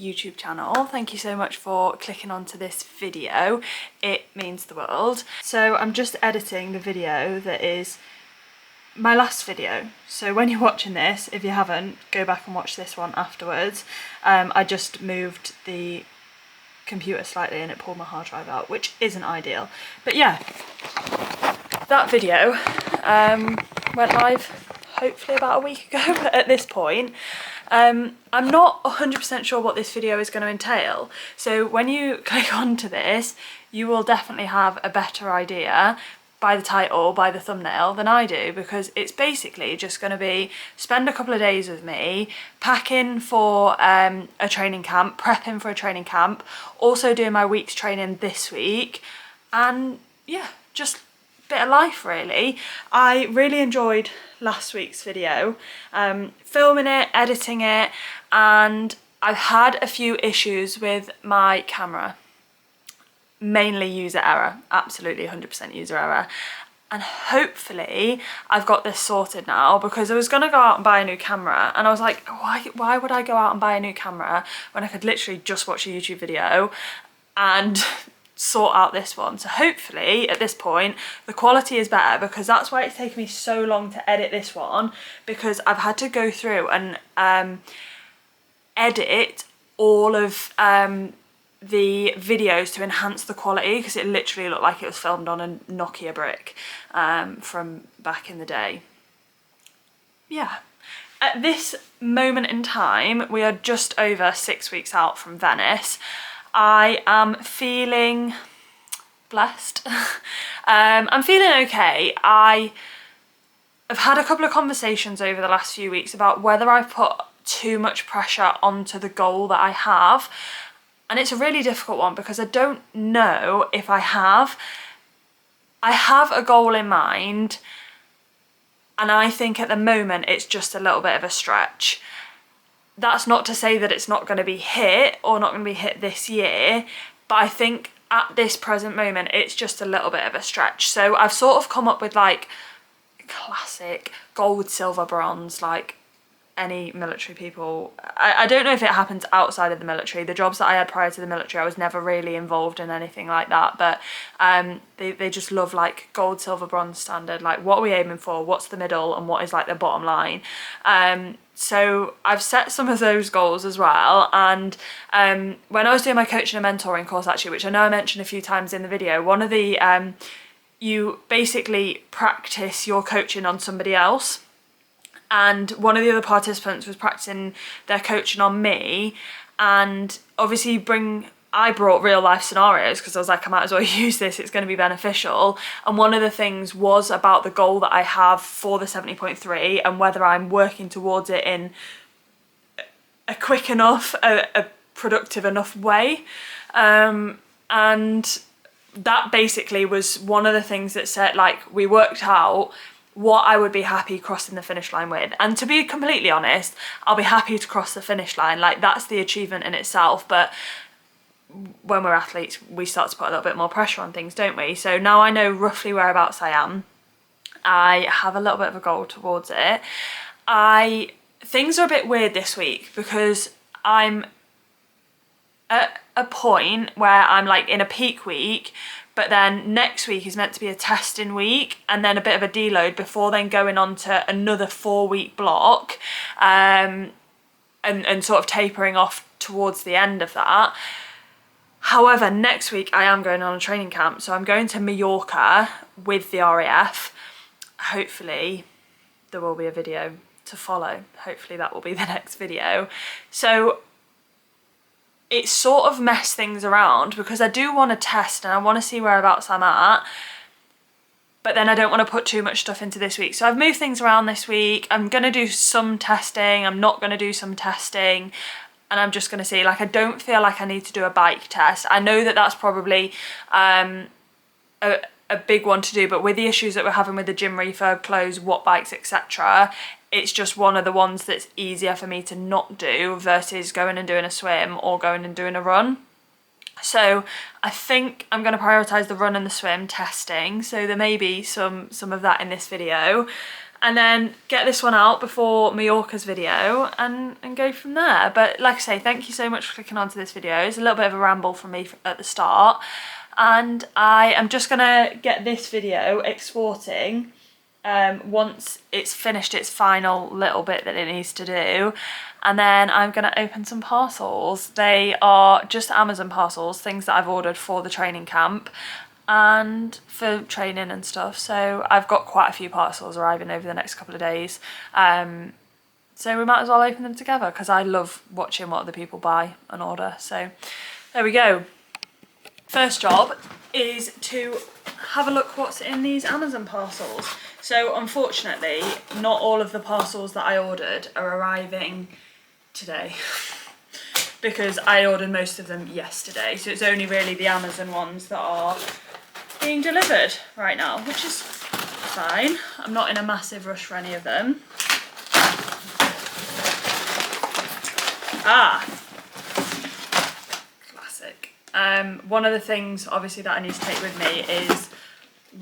YouTube channel. Thank you so much for clicking onto this video. It means the world. So I'm just editing the video that is my last video. So when you're watching this, if you haven't, go back and watch this one afterwards. I just moved the computer slightly and it pulled my hard drive out, which isn't ideal. But yeah, that video went live hopefully about a week ago at this point. I'm not 100% sure what this video is going to entail, so when you click onto this you will definitely have a better idea by the title, by the thumbnail, than I do, because it's basically just going to be spend a couple of days with me, packing for a training camp, prepping for a training camp, also doing my week's training this week, and yeah, just bit of life really. I really enjoyed last week's video, filming it, editing it, and I've had a few issues with my camera. Mainly user error, absolutely 100% user error. And hopefully I've got this sorted now, because I was gonna go out and buy a new camera and I was like, why would I go out and buy a new camera when I could literally just watch a YouTube video and sort out this one. So hopefully at this point the quality is better, because that's why it's taken me so long to edit this one, because I've had to go through and edit all of the videos to enhance the quality, because it literally looked like it was filmed on a Nokia brick from back in the day. Yeah. At this moment in time, we are just over 6 weeks out from Venice. I am feeling blessed. I'm feeling okay. I've had a couple of conversations over the last few weeks about whether I've put too much pressure onto the goal that I have. And it's a really difficult one, because I don't know if I have. I have a goal in mind, and I think at the moment it's just a little bit of a stretch. That's not to say that it's not going to be hit or not going to be hit this year, but I think at this present moment it's just a little bit of a stretch. So I've sort of come up with like classic gold, silver, bronze, like any military people. I don't know if it happens outside of the military. The jobs that I had prior to the military, I was never really involved in anything like that, but they just love like gold, silver, bronze standard, like what are we aiming for, what's the middle, and what is like the bottom line. So I've set some of those goals as well, and when I was doing my coaching and mentoring course actually, which I know I mentioned a few times in the video, one of the you basically practice your coaching on somebody else. And one of the other participants was practicing their coaching on me, and obviously I brought real life scenarios, because I was like, I might as well use this, it's going to be beneficial. And one of the things was about the goal that I have for the 70.3 and whether I'm working towards it in a quick enough, a productive enough way. And that basically was one of the things that said, like, we worked out what I would be happy crossing the finish line with. And to be completely honest, I'll be happy to cross the finish line. Like, that's the achievement in itself. But when we're athletes, we start to put a little bit more pressure on things, don't we? So now I know roughly whereabouts I am. I have a little bit of a goal towards it. Things are a bit weird this week, because I'm at a point where I'm like in a peak week, but then next week is meant to be a testing week, and then a bit of a deload before then going on to another 4-week block, and sort of tapering off towards the end of that. However, next week I am going on a training camp, so I'm going to Mallorca with the RAF. Hopefully there will be a video to follow. Hopefully that will be the next video. So it sort of messed things around, because I do want to test and I want to see whereabouts I'm at, but then I don't want to put too much stuff into this week. So I've moved things around this week. I'm going to do some testing, I'm not going to do some testing, and I'm just going to see. Like, I don't feel like I need to do a bike test. I know that that's probably a big one to do, but with the issues that we're having with the gym refurb clothes, what bikes, etc., it's just one of the ones that's easier for me to not do versus going and doing a swim or going and doing a run. So I think I'm going to prioritise the run and the swim testing, so there may be some of that in this video. and then get this one out before Mallorca's video and go from there. But like I say, thank you so much for clicking onto this video. It's a little bit of a ramble from me at the start, and I am just gonna get this video exporting once it's finished its final little bit that it needs to do, and then I'm gonna open some parcels. They are just Amazon parcels, things that I've ordered for the training camp and for training and stuff. So I've got quite a few parcels arriving over the next couple of days, so we might as well open them together because I love watching what other people buy and order. So there we go. First job is to have a look what's in these Amazon parcels. So unfortunately, not all of the parcels that I ordered are arriving today because I ordered most of them yesterday. So it's only really the Amazon ones that are being delivered right now, which is fine. I'm not in a massive rush for any of them. Classic. One of the things obviously that I need to take with me is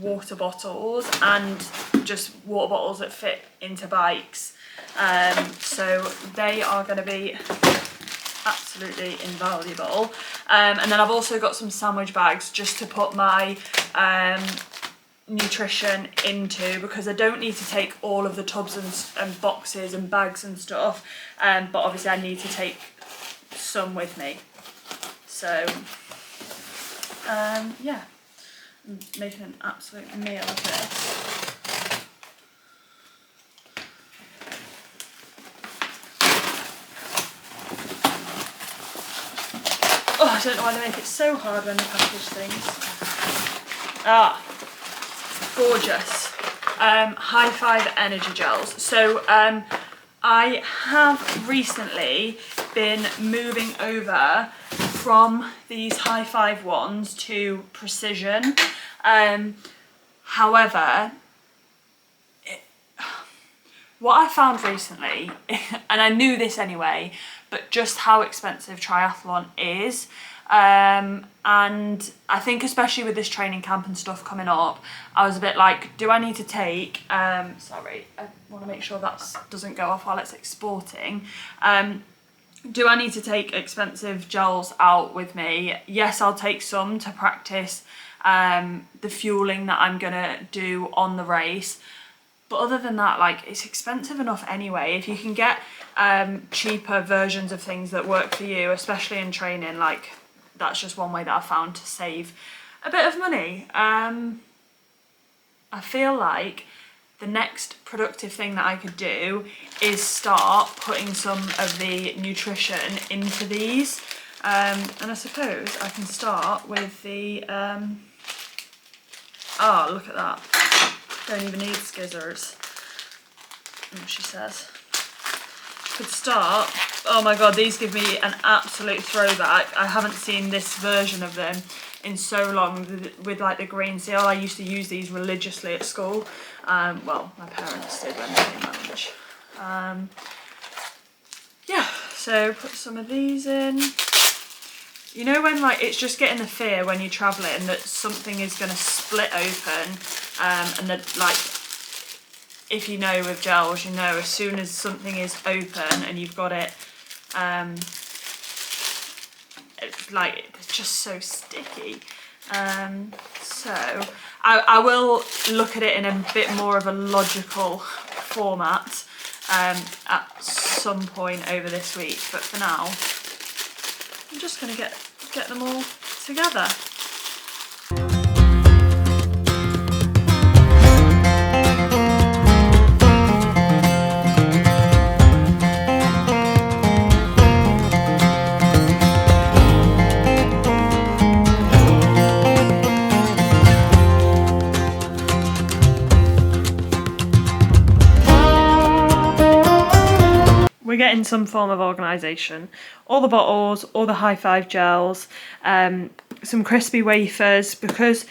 water bottles, and just water bottles that fit into bikes. So they are going to be absolutely invaluable. And then I've also got some sandwich bags just to put my nutrition into, because I don't need to take all of the tubs and boxes and bags and stuff, but obviously I need to take some with me. So yeah, I'm making an absolute meal of this. Oh, I don't know why they make it so hard when they package things. Gorgeous. High Five energy gels. So I have recently been moving over from these High Five ones to Precision. However, what I found recently, and I knew this anyway, but just how expensive triathlon is, and I think especially with this training camp and stuff coming up, I was a bit like, do I need to take, sorry, I want to make sure that doesn't go off while it's exporting. Do I need to take expensive gels out with me? Yes, I'll take some to practice the fueling that I'm gonna do on the race. But other than that, like, it's expensive enough anyway. If you can get cheaper versions of things that work for you, especially in training, like, that's just one way that I've found to save a bit of money. I feel like the next productive thing that I could do is start putting some of the nutrition into these. And I suppose I can start with the, oh, look at that. Don't even need skizzers, she says. Could start, oh my god, these give me an absolute throwback. I haven't seen this version of them in so long, with like the green seal. I used to use these religiously at school. Well, my parents did when they came lunch. Yeah, so put some of these in. You know when like it's just getting the fear when you're travelling that something is going to split open, and that, like, if you know with gels, you know as soon as something is open and you've got it, it's like, it's just so sticky. So I will look at it in a bit more of a logical format at some point over this week, but for now I'm just going to get them all together. We're getting some form of organisation. All the bottles, all the High Five gels, some crispy wafers, because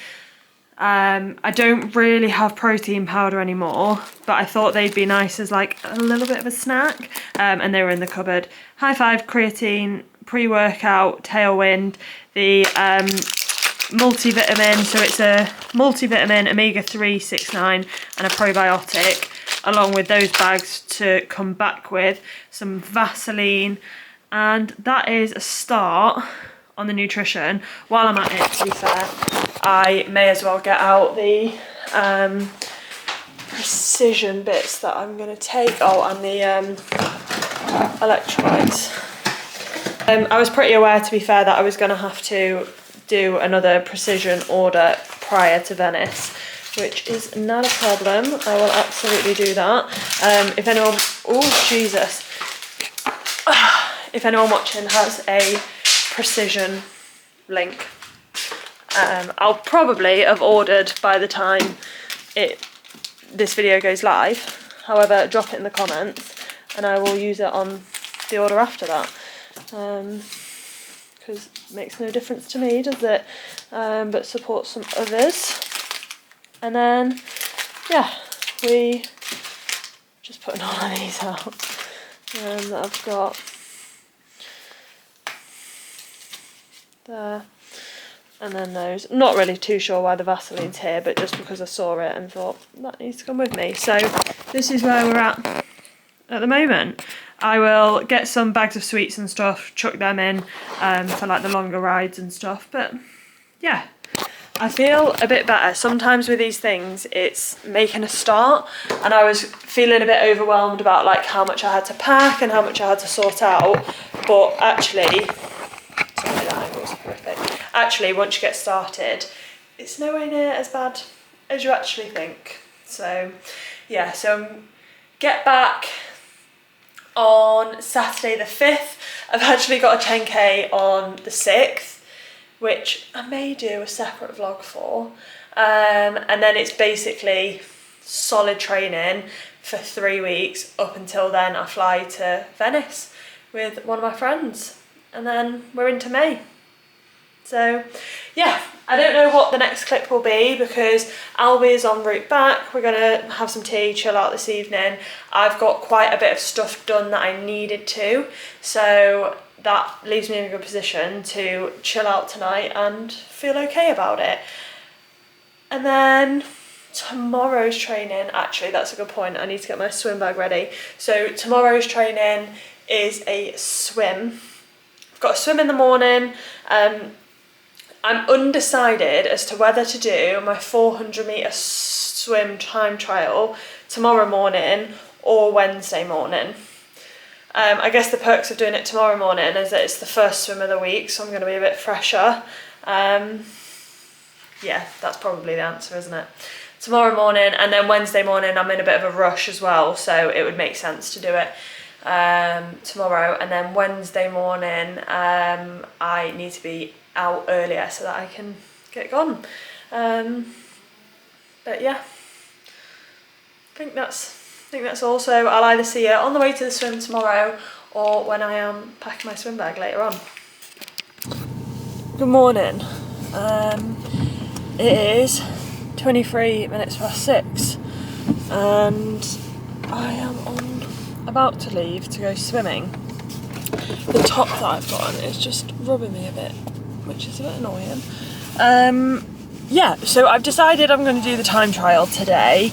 I don't really have protein powder anymore, but I thought they'd be nice as like a little bit of a snack, and they were in the cupboard. High Five creatine, pre-workout, Tailwind, the multivitamin, so it's a multivitamin, omega-3, 6, 9, and a probiotic. along with those bags to come back with, some Vaseline, and that is a start on the nutrition. While I'm at it, to be fair, I may as well get out the precision bits that I'm going to take. Oh, and the electrolytes. I was pretty aware, to be fair, that I was going to have to do another precision order prior to Venice, which is not a problem. I will absolutely do that. If anyone, oh Jesus, if anyone watching has a precision link, I'll probably have ordered by the time this video goes live. However, drop it in the comments and I will use it on the order after that. Because it makes no difference to me, does it? But supports some others. And then, yeah, we just putting all of these out that I've got there. And then those. Not really too sure why the Vaseline's here, but just because I saw it and thought that needs to come with me. So this is where we're at the moment. I will get some bags of sweets and stuff, chuck them in for like the longer rides and stuff. But yeah, I feel a bit better. Sometimes with these things, it's making a start, and I was feeling a bit overwhelmed about like how much I had to pack and how much I had to sort out. But actually, sorry, that angle's horrific. Actually, once you get started, it's nowhere near as bad as you actually think. So yeah, so get back on Saturday the 5th. I've actually got a 10k on the 6th, which I may do a separate vlog for. And then it's basically solid training for 3 weeks. Up until then, I fly to Venice with one of my friends. And then we're into May. So yeah, I don't know what the next clip will be because Albie is en route back. We're gonna have some tea, chill out this evening. I've got quite a bit of stuff done that I needed to, so that leaves me in a good position to chill out tonight and feel okay about it. And then tomorrow's training, actually that's a good point, I need to get my swim bag ready. So tomorrow's training is a swim. I've got a swim in the morning. I'm undecided as to whether to do my 400 metre swim time trial tomorrow morning or Wednesday morning. I guess the perks of doing it tomorrow morning is that it's the first swim of the week, so I'm going to be a bit fresher. Yeah, that's probably the answer, isn't it? Tomorrow morning, and then Wednesday morning I'm in a bit of a rush as well, so it would make sense to do it tomorrow. And then Wednesday morning I need to be out earlier so that I can get gone. But yeah, I think that's all. So I'll either see you on the way to the swim tomorrow or when I am packing my swim bag later on. Good morning. It is 23 minutes past 6 and I am about to leave to go swimming. The top that I've got on is just rubbing me a bit, which is a bit annoying. Yeah, so I've decided I'm going to do the time trial today,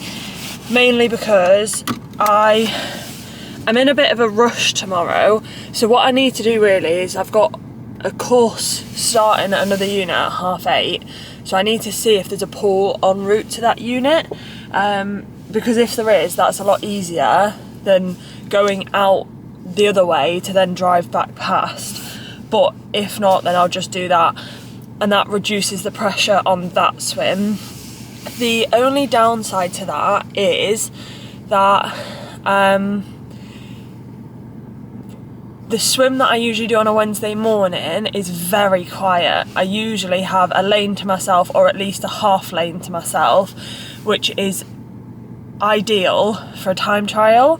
mainly because I'm in a bit of a rush tomorrow. So what I need to do really is I've got a course starting at another unit at 8:30, so I need to see if there's a pool en route to that unit, because if there is, that's a lot easier than going out the other way to then drive back past. But if not, then I'll just do that, and that reduces the pressure on that swim. The only downside to that is that the swim that I usually do on a Wednesday morning is very quiet. I usually have a lane to myself, or at least a half lane to myself, which is ideal for a time trial.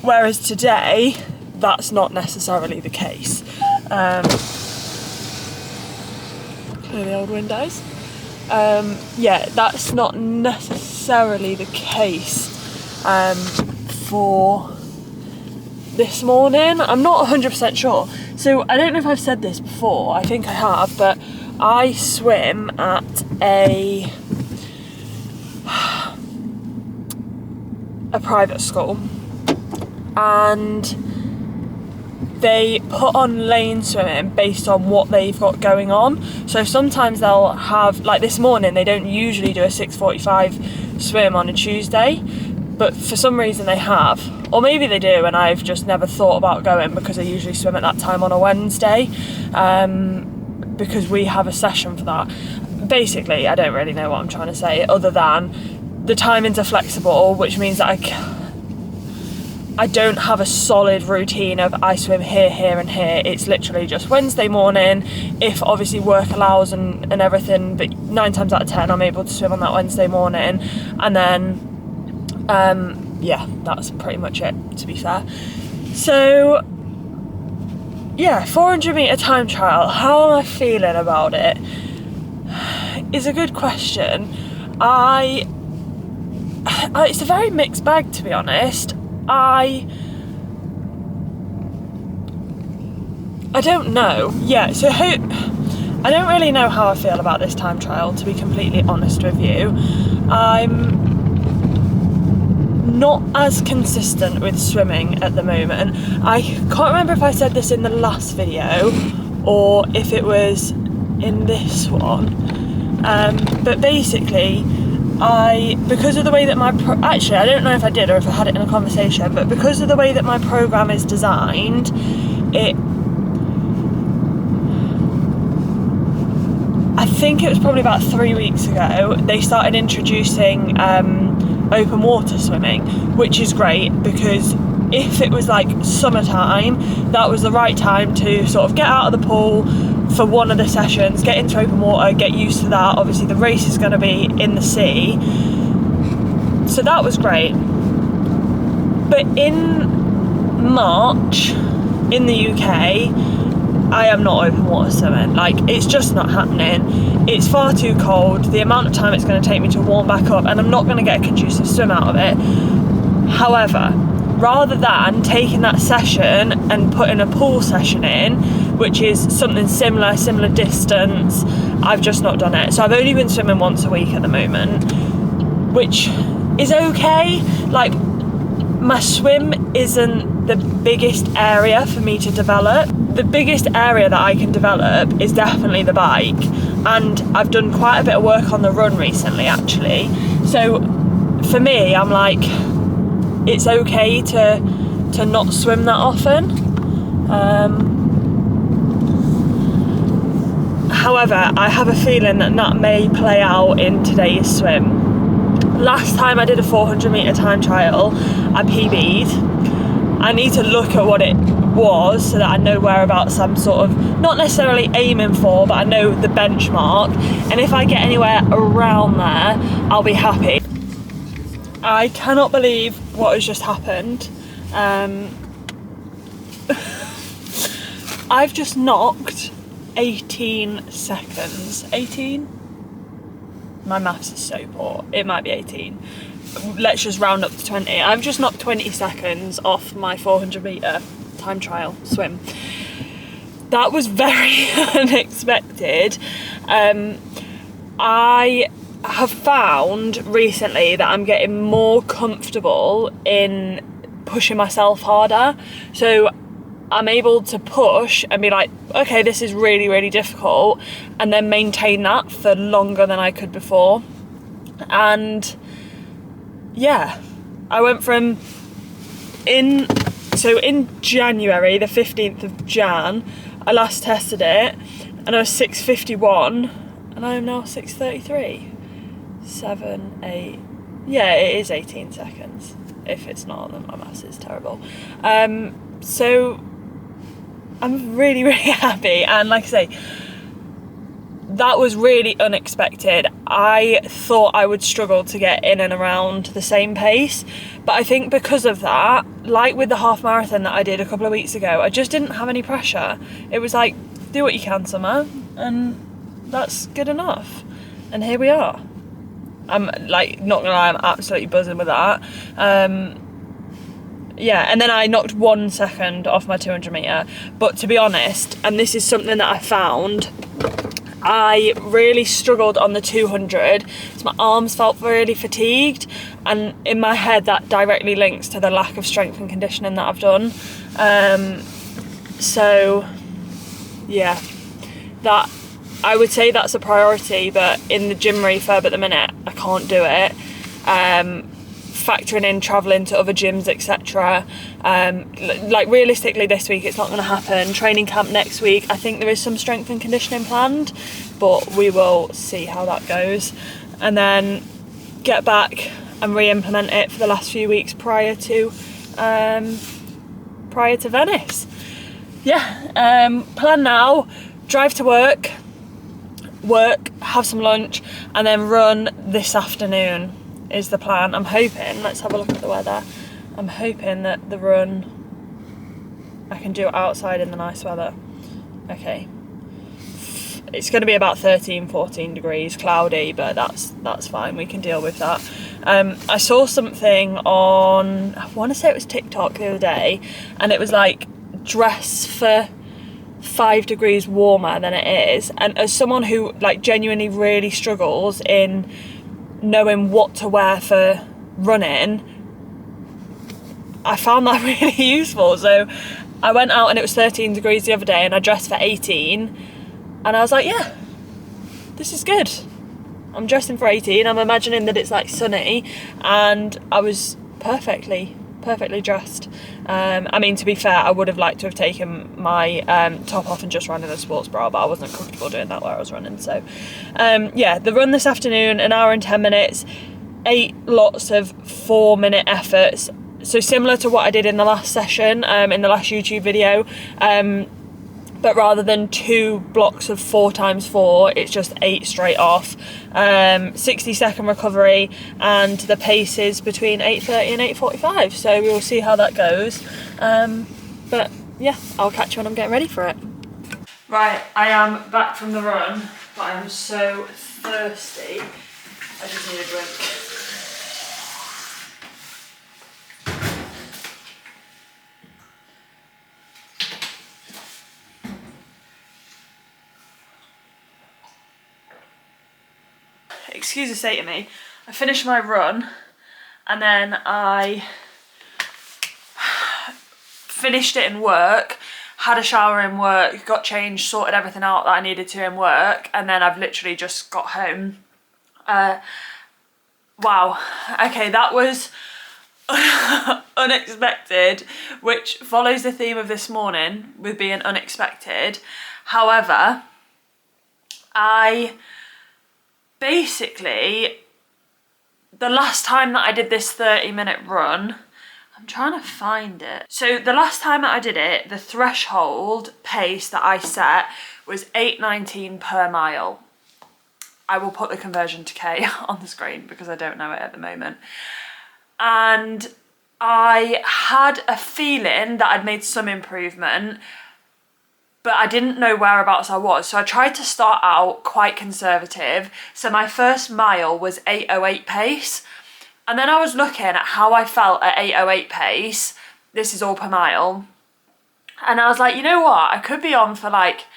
Whereas today, that's not necessarily the case. Clear the old windows. Yeah, that's not necessarily the case for this morning. I'm not 100% sure. So I don't know if I've said this before, I think I have, but I swim at a private school, and they put on lane swimming based on what they've got going on. So sometimes they'll have, like this morning, they don't usually do a 6:45 swim on a Tuesday, but for some reason they have, or maybe they do and I've just never thought about going, because I usually swim at that time on a Wednesday, because we have a session for that. Basically, I don't really know what I'm trying to say, other than the timings are flexible, which means that I don't have a solid routine of I swim here, here and here. It's literally just Wednesday morning, if obviously work allows and everything, but 9 times out of 10 I'm able to swim on that Wednesday morning. And then, yeah, that's pretty much it, to be fair. So, yeah, 400 metre time trial, how am I feeling about it? Is a good question. It's a very mixed bag, to be honest. I don't know. Yeah, so I don't really know how I feel about this time trial, to be completely honest with you. I'm not as consistent with swimming at the moment. I can't remember if I said this in the last video or if it was in this one. But basically, because of the way that actually I don't know if I did or if I had it in a conversation, but because of the way that my program is designed, I think it was probably about 3 weeks ago, they started introducing open water swimming, which is great, because if it was like summertime, that was the right time to sort of get out of the pool for one of the sessions, get into open water, get used to that. Obviously the race is going to be in the sea, so that was great. But in March in the UK, I am not open water swimming. Like, it's just not happening. It's far too cold. The amount of time it's going to take me to warm back up, and I'm not going to get a conducive swim out of it. However, rather than taking that session and putting a pool session in, which is something similar distance, I've just not done it. So I've only been swimming once a week at the moment, which is okay. Like, my swim isn't the biggest area for me to develop. The biggest area that I can develop is definitely the bike, and I've done quite a bit of work on the run recently, actually. So for me, I'm like, it's okay to not swim that often. However, I have a feeling that may play out in today's swim. Last time I did a 400 metre time trial, I PB'd. I need to look at what it was so that I know whereabouts I'm sort of not necessarily aiming for, but I know the benchmark, and if I get anywhere around there, I'll be happy. I cannot believe what has just happened. I've just knocked 18 seconds. 18? My maths is so poor. It might be 18. Let's just round up to 20. I've just knocked 20 seconds off my 400 metre time trial swim. That was very unexpected. I have found recently that I'm getting more comfortable in pushing myself harder. So I'm able to push and be like, okay, this is really, really difficult, and then maintain that for longer than I could before. And yeah, I went from in January, the 15th of Jan, I last tested it, and I was 6:51, and I am now 6:33. 7, 8, yeah, it is 18 seconds. If it's not, then my maths is terrible. So I'm really, really happy, and like I say, that was really unexpected. I thought I would struggle to get in and around the same pace, but I think because of that, like with the half marathon that I did a couple of weeks ago, I just didn't have any pressure. It was like, do what you can, Summer, and that's good enough. And here we are. I'm like, not gonna lie, I'm absolutely buzzing with that. Yeah, and then I knocked 1 second off my 200 metre. But to be honest, and this is something that I found I really struggled on the 200, so my arms felt really fatigued, and in my head that directly links to the lack of strength and conditioning that I've done. So yeah, that, I would say that's a priority, but in the gym refurb at the minute I can't do it. Factoring in travelling to other gyms, etc. Like realistically this week it's not going to happen. Training camp next week, I think there is some strength and conditioning planned, but we will see how that goes, and then get back and re-implement it for the last few weeks prior to Venice. Yeah, plan now, drive to work, have some lunch, and then run this afternoon is the plan. I'm hoping, let's have a look at the weather, I'm hoping that the run I can do outside in the nice weather. Okay, it's going to be about 13-14 degrees, cloudy, but that's fine, we can deal with that. I saw something on, I want to say it was TikTok the other day, and it was like, dress for 5 degrees warmer than it is. And as someone who like genuinely really struggles in knowing what to wear for running, I found that really useful. So I went out and it was 13 degrees the other day and I dressed for 18, and I was like, yeah, this is good. I'm dressing for 18, I'm imagining that it's like sunny, and I was perfectly dressed. I mean, to be fair, I would have liked to have taken my top off and just run in a sports bra, but I wasn't comfortable doing that where I was running. So yeah, the run this afternoon, an hour and 10 minutes, 8 lots of 4-minute efforts. So similar to what I did in the last session, in the last YouTube video, but rather than 2 blocks of 4 times 4, it's just 8 straight off. 60-second recovery, and the pace is between 8:30 and 8:45, so we will see how that goes. But yeah, I'll catch you when I'm getting ready for it. Right, I am back from the run, but I am so thirsty. I just need a drink. Excuse the state of me. I finished my run, and then I finished it in work, had a shower in work, got changed, sorted everything out that I needed to in work, and then I've literally just got home. Wow, okay, that was unexpected, which follows the theme of this morning with being unexpected. However, basically, the last time that I did this 30-minute run, I'm trying to find it. So the last time that I did it, the threshold pace that I set was 8:19 per mile. I will put the conversion to K on the screen because I don't know it at the moment. And I had a feeling that I'd made some improvement, but I didn't know whereabouts I was. So I tried to start out quite conservative. So my first mile was 8:08 pace. And then I was looking at how I felt at 8:08 pace. This is all per mile. And I was like, you know what? I could be on for like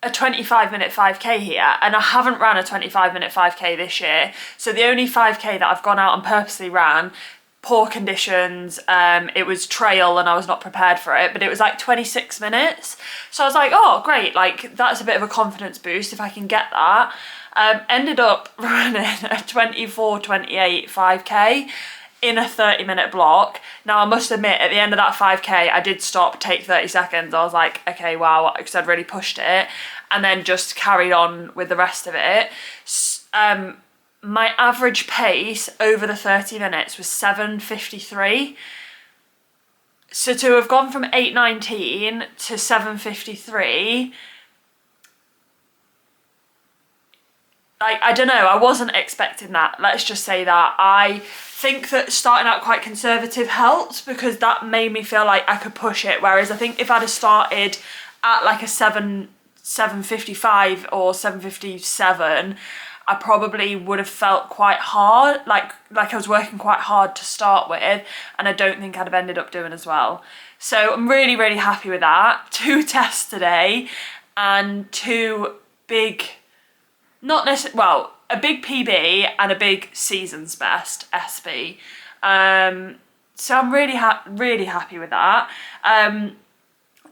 a 25-minute 5K here. And I haven't ran a 25-minute 5K this year. So the only 5K that I've gone out and purposely ran, poor conditions, it was trail and I was not prepared for it, but it was like 26 minutes. So I was like, oh great, like that's a bit of a confidence boost if I can get that. Ended up running a 24:28 5K in a 30-minute block. Now I must admit, at the end of that 5K I did stop, take 30 seconds. I was like, okay, wow, because I'd really pushed it, and then just carried on with the rest of it. My average pace over the 30 minutes was 7:53. So to have gone from 8:19 to 7:53, like, I don't know, I wasn't expecting that. Let's just say that. I think that starting out quite conservative helped because that made me feel like I could push it. Whereas I think if I'd have started at like a 7:55 or 7:57, I probably would have felt quite hard, like I was working quite hard to start with, and I don't think I'd have ended up doing as well. So I'm really, really happy with that. 2 tests today and 2 big, not necessarily, well, a big PB and a big season's best SB. So I'm really happy with that.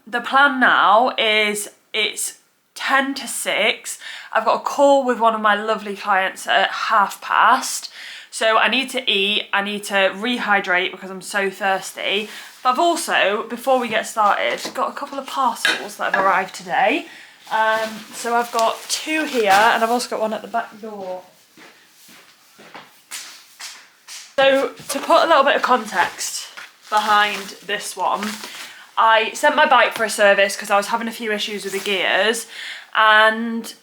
The plan now is it's 10 to 6. I've got a call with one of my lovely clients at past. So I need to eat, I need to rehydrate because I'm so thirsty. But I've also, before we get started, got a couple of parcels that have arrived today. So I've got 2 here and I've also got one at the back door. So to put a little bit of context behind this one, I sent my bike for a service because I was having a few issues with the gears, and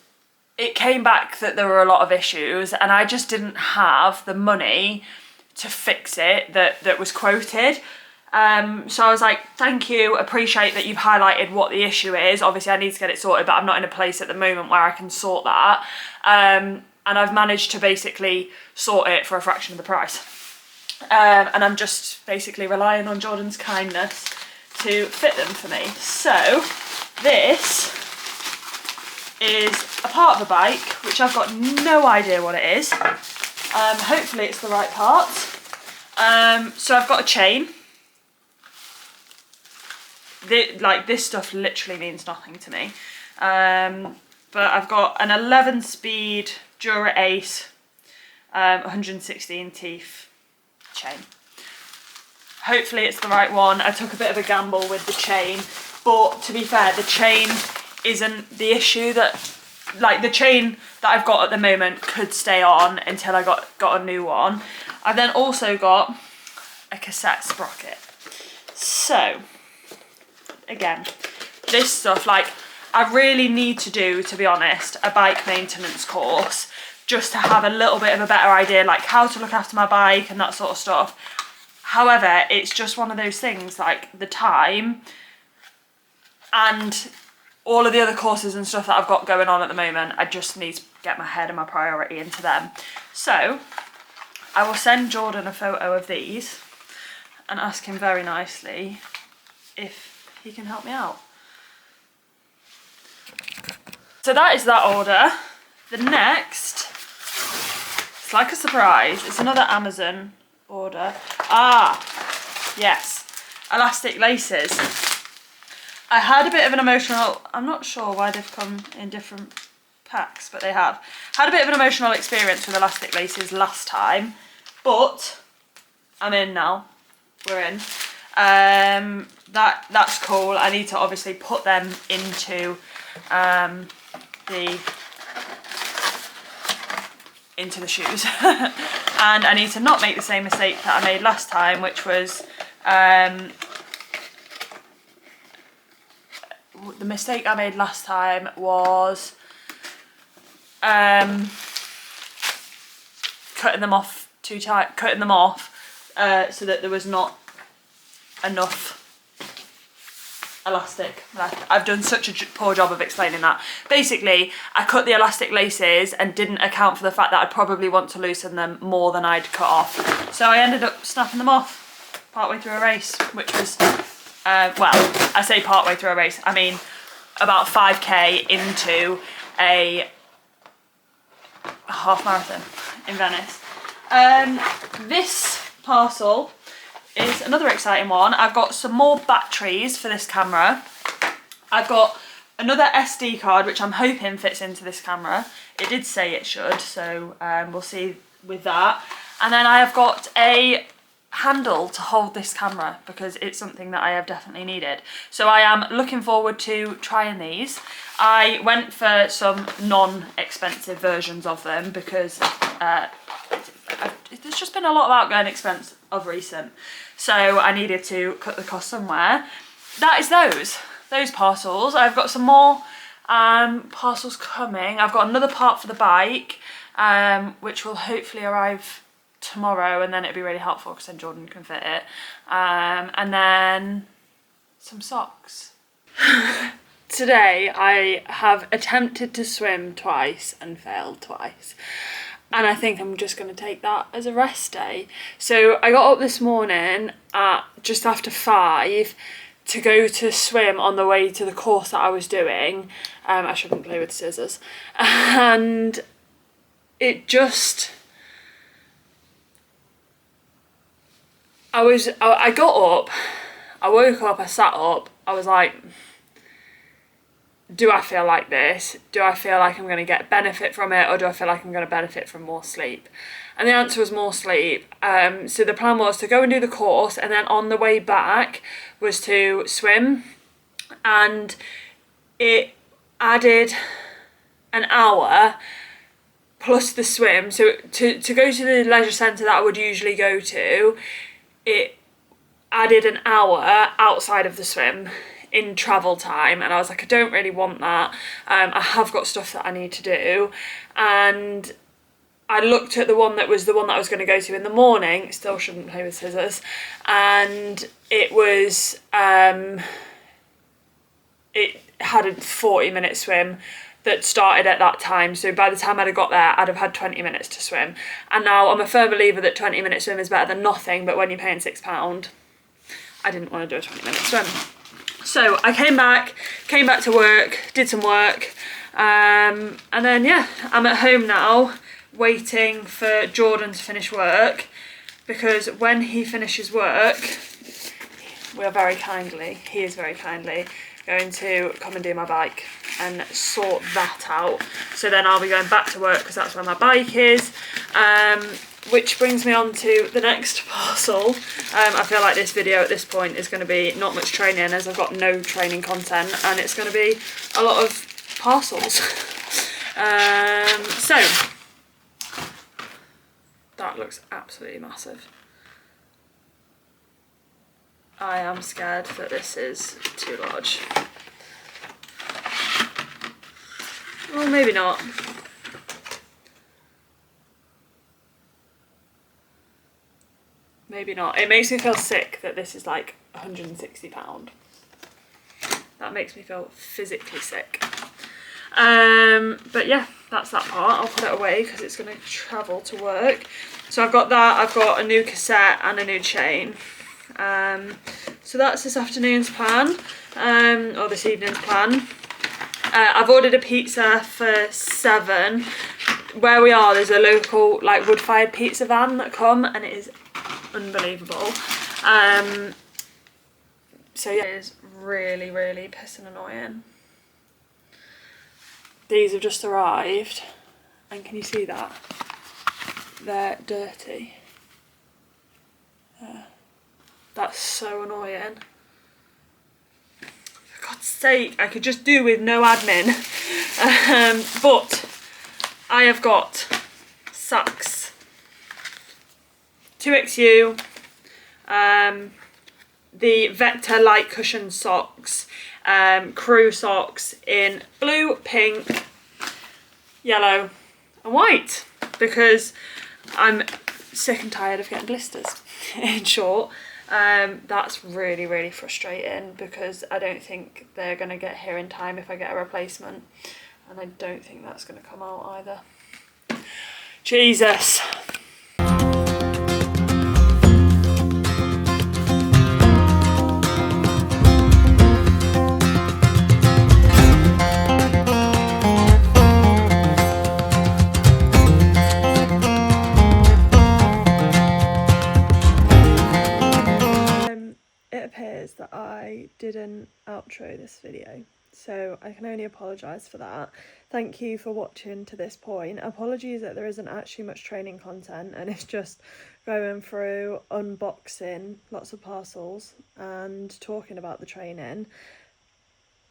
it came back that there were a lot of issues and I just didn't have the money to fix it that was quoted. So I was like, thank you, appreciate that you've highlighted what the issue is. Obviously I need to get it sorted, but I'm not in a place at the moment where I can sort that. And I've managed to basically sort it for a fraction of the price. And I'm just basically relying on Jordan's kindness to fit them for me. So this is a part of the bike, which I've got no idea what it is. Hopefully it's the right part. So I've got a chain. This stuff literally means nothing to me. But I've got an 11-speed Dura Ace, 116 teeth chain. Hopefully it's the right one. I took a bit of a gamble with the chain, but to be fair, the chain isn't the issue. That the chain that I've got at the moment could stay on until I got a new one. I've then also got a cassette sprocket. So again, this stuff, I really need to do, to be honest, a bike maintenance course just to have a little bit of a better idea, how to look after my bike and that sort of stuff. However, it's just one of those things, the time and all of the other courses and stuff that I've got going on at the moment, I just need to get my head and my priority into them. So I will send Jordan a photo of these and ask him very nicely if he can help me out. So that is that order. The next, it's like a surprise. It's another Amazon order. Yes, elastic laces. I had a bit of an emotional, I'm not sure why they've come in different packs, but they have. Had a bit of an emotional experience with elastic laces last time, but I'm in now. We're in. That's cool. I need to obviously put them into the shoes. And I need to not make the same mistake that I made last time, which was the mistake I made last time was cutting them off too tight, so that there was not enough elastic. I've done such a poor job of explaining that. Basically, I cut the elastic laces and didn't account for the fact that I'd probably want to loosen them more than I'd cut off. So I ended up snapping them off partway through a race, which was, well, I say partway through a race, I mean about 5k into a half marathon in Venice. This parcel is another exciting one. I've got some more batteries for this camera. I've got another SD card, which I'm hoping fits into this camera. It did say it should, so we'll see with that. And then I have got a handle to hold this camera because it's something that I have definitely needed. So I am looking forward to trying these. I went for some non-expensive versions of them because there's just been a lot of outgoing expense of recent. So I needed to cut the cost somewhere. That is those parcels. I've got some more parcels coming. I've got another part for the bike, which will hopefully arrive tomorrow, and then it'll be really helpful because then Jordan can fit it. And then some socks. Today I have attempted to swim twice and failed twice. And I think I'm just going to take that as a rest day. So I got up this morning at just after 5 to go to swim on the way to the course that I was doing. I shouldn't play with scissors. And it just... I got up, I woke up, I sat up, I was like, do I feel like this? Do I feel like I'm going to get benefit from it, or do I feel like I'm going to benefit from more sleep? And the answer was more sleep. So the plan was to go and do the course, and then on the way back was to swim, and it added an hour plus the swim. So to go to the leisure centre that I would usually go to, it added an hour outside of the swim in travel time, and I was like, I don't really want that. I have got stuff that I need to do, and I looked at the one that I was going to go to in the morning. Still shouldn't play with scissors. And it was it had a 40-minute swim that started at that time, so by the time I'd have got there I'd have had 20 minutes to swim. And now I'm a firm believer that 20-minute swim is better than nothing, but when you're paying £6, I didn't want to do a 20-minute swim. So I came back to work, did some work, and then yeah, I'm at home now waiting for Jordan to finish work, because when he finishes work, he is very kindly going to come and do my bike and sort that out. So then I'll be going back to work because that's where my bike is. Which brings me on to the next parcel. I feel like this video at this point is going to be not much training, as I've got no training content, and it's going to be a lot of parcels. So that looks absolutely massive. I am scared that this is too large. Well, maybe not. Maybe not. It makes me feel sick that this is like £160. That makes me feel physically sick. But yeah, that's that part. I'll put it away because it's going to travel to work. So I've got that. I've got a new cassette and a new chain. So that's this afternoon's plan, or this evening's plan. I've ordered a pizza for 7. Where we are, there's a local like wood-fired pizza van that come, and it is unbelievable. So yeah, it is really, really pissing annoying. These have just arrived, and can you see that? They're dirty. That's so annoying. For God's sake, I could just do with no admin. But I have got socks. 2XU. The Vector light cushion socks. Crew socks in blue, pink, yellow and white. Because I'm sick and tired of getting blisters, in short. That's really, really frustrating, because I don't think they're going to get here in time if I get a replacement, and I don't think that's going to come out either. Jesus. It appears that I didn't outro this video, so I can only apologise for that. Thank you for watching to this point. Apologies that there isn't actually much training content, and it's just going through, unboxing lots of parcels and talking about the training.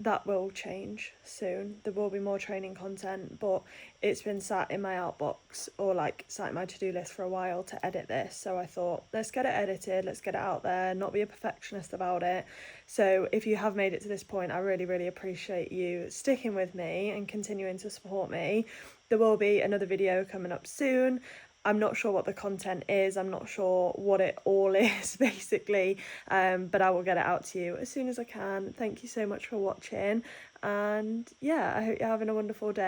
That will change soon. There will be more training content, but it's been sat in my outbox, or like sat in my to-do list for a while to edit this. So I thought, let's get it edited, let's get it out there, not be a perfectionist about it. So if you have made it to this point, I really, really appreciate you sticking with me and continuing to support me. There will be another video coming up soon. I'm not sure what the content is, I'm not sure what it all is, basically, but I will get it out to you as soon as I can. Thank you so much for watching, and yeah, I hope you're having a wonderful day.